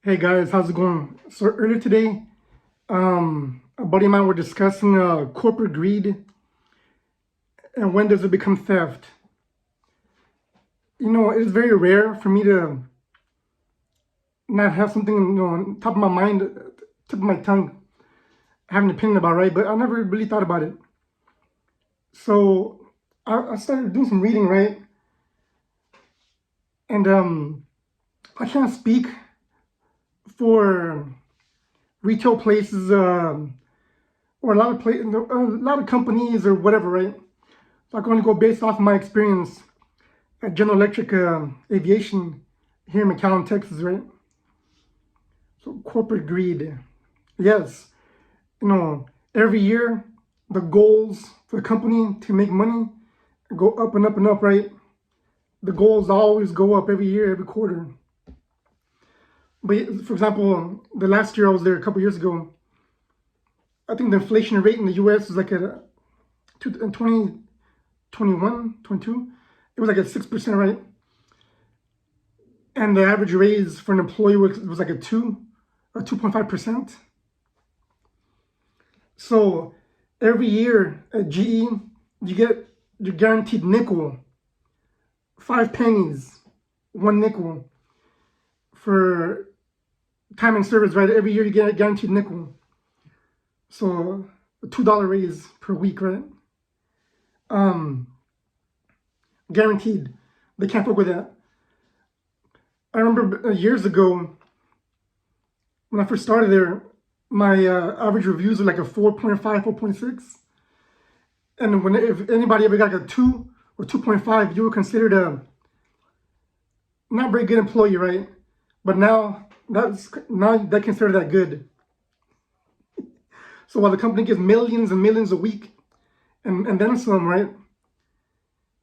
Hey guys, how's it going? So earlier today, a buddy of mine were discussing corporate greed and when does it become theft. It's very rare for me to not have something, on top of my mind, tip of my tongue, have an opinion about, right? But I never really thought about it. So I started doing some reading, right? And I can't speak for retail places or a lot of companies or whatever, right? So I can only go based off my experience at General Electric Aviation here in McAllen, Texas, right? So corporate greed, yes. Every year the goals for the company to make money go up and up and up, right? The goals always go up every year, every quarter. But for example, the last year I was there a couple years ago, I think the inflation rate in the U.S. was like in 2021, 22, it was like at 6%, right? And the average raise for an employee was like a 2.5%. So every year at GE, you get your guaranteed nickel, 5 pennies, 1 nickel for time and service, right? Every year you get a guaranteed nickel. So a $2 raise per week, right? Guaranteed. They can't fuck with that. I remember years ago when I first started there, my average reviews were like a 4.5, 4.6. And if anybody ever got like a 2 or 2.5, you were considered a not very good employee, right? But now they consider that good. So while the company gives millions and millions a week and then some, right?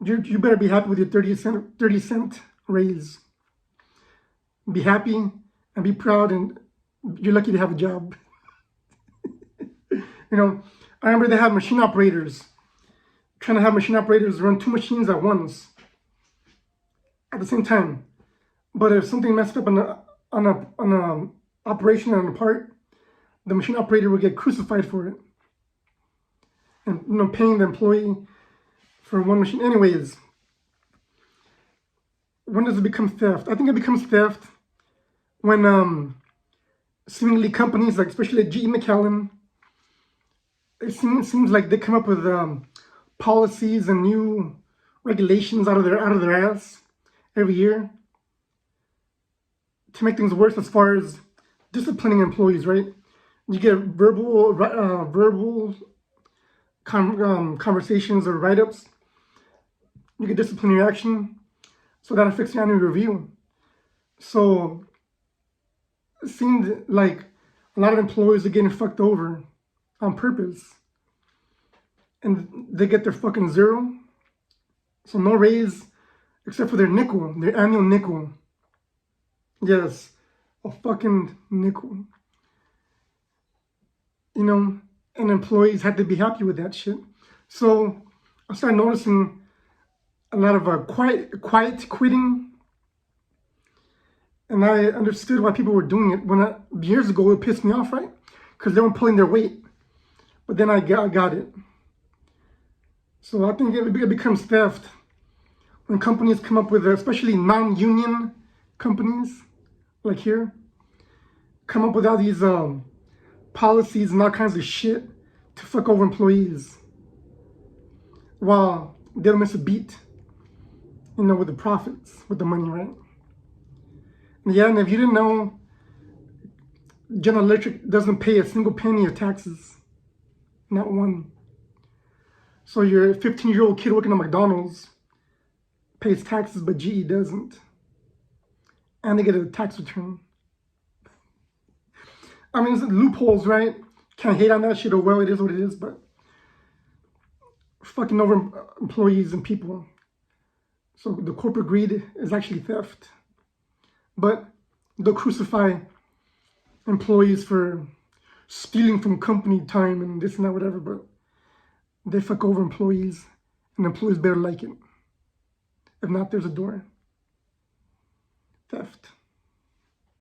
You better be happy with your 30 cent raise. Be happy and be proud, and you're lucky to have a job. I remember they have machine operators, trying to have machine operators run 2 machines at once, at the same time. But if something messed up on a operation on a part, the machine operator would get crucified for it. And paying the employee for 1 machine. Anyways, when does it become theft? I think it becomes theft when seemingly companies, like especially at GE McAllen, it seems like they come up with policies and new regulations out of their ass every year to make things worse as far as disciplining employees, right? You get verbal conversations or write-ups. You get disciplinary action, so that affects the annual review. So it seemed like a lot of employees are getting fucked over on purpose, and they get their fucking 0, so no raise except for their nickel, their annual nickel. Yes, a fucking nickel. And employees had to be happy with that shit. So I started noticing a lot of quiet quitting, and I understood why people were doing it. Years ago, it pissed me off, right? Because they weren't pulling their weight. But then I got it. So I think it becomes theft when companies come up with, especially non-union companies, like here, come up with all these policies and all kinds of shit to fuck over employees while they don't miss a beat, with the profits, with the money, right? Yeah, and if you didn't know, General Electric doesn't pay a single penny of taxes. Not one. So your 15-year-old kid working at McDonald's pays taxes, but GE doesn't. And they get a tax return. I mean, it's loopholes, right? Can't hate on that shit, or well, it is what it is, but fucking over employees and people. So the corporate greed is actually theft. But they'll crucify employees for stealing from company time and this and that, whatever, but they fuck over employees, and employees better like it. If not, there's a door. Theft.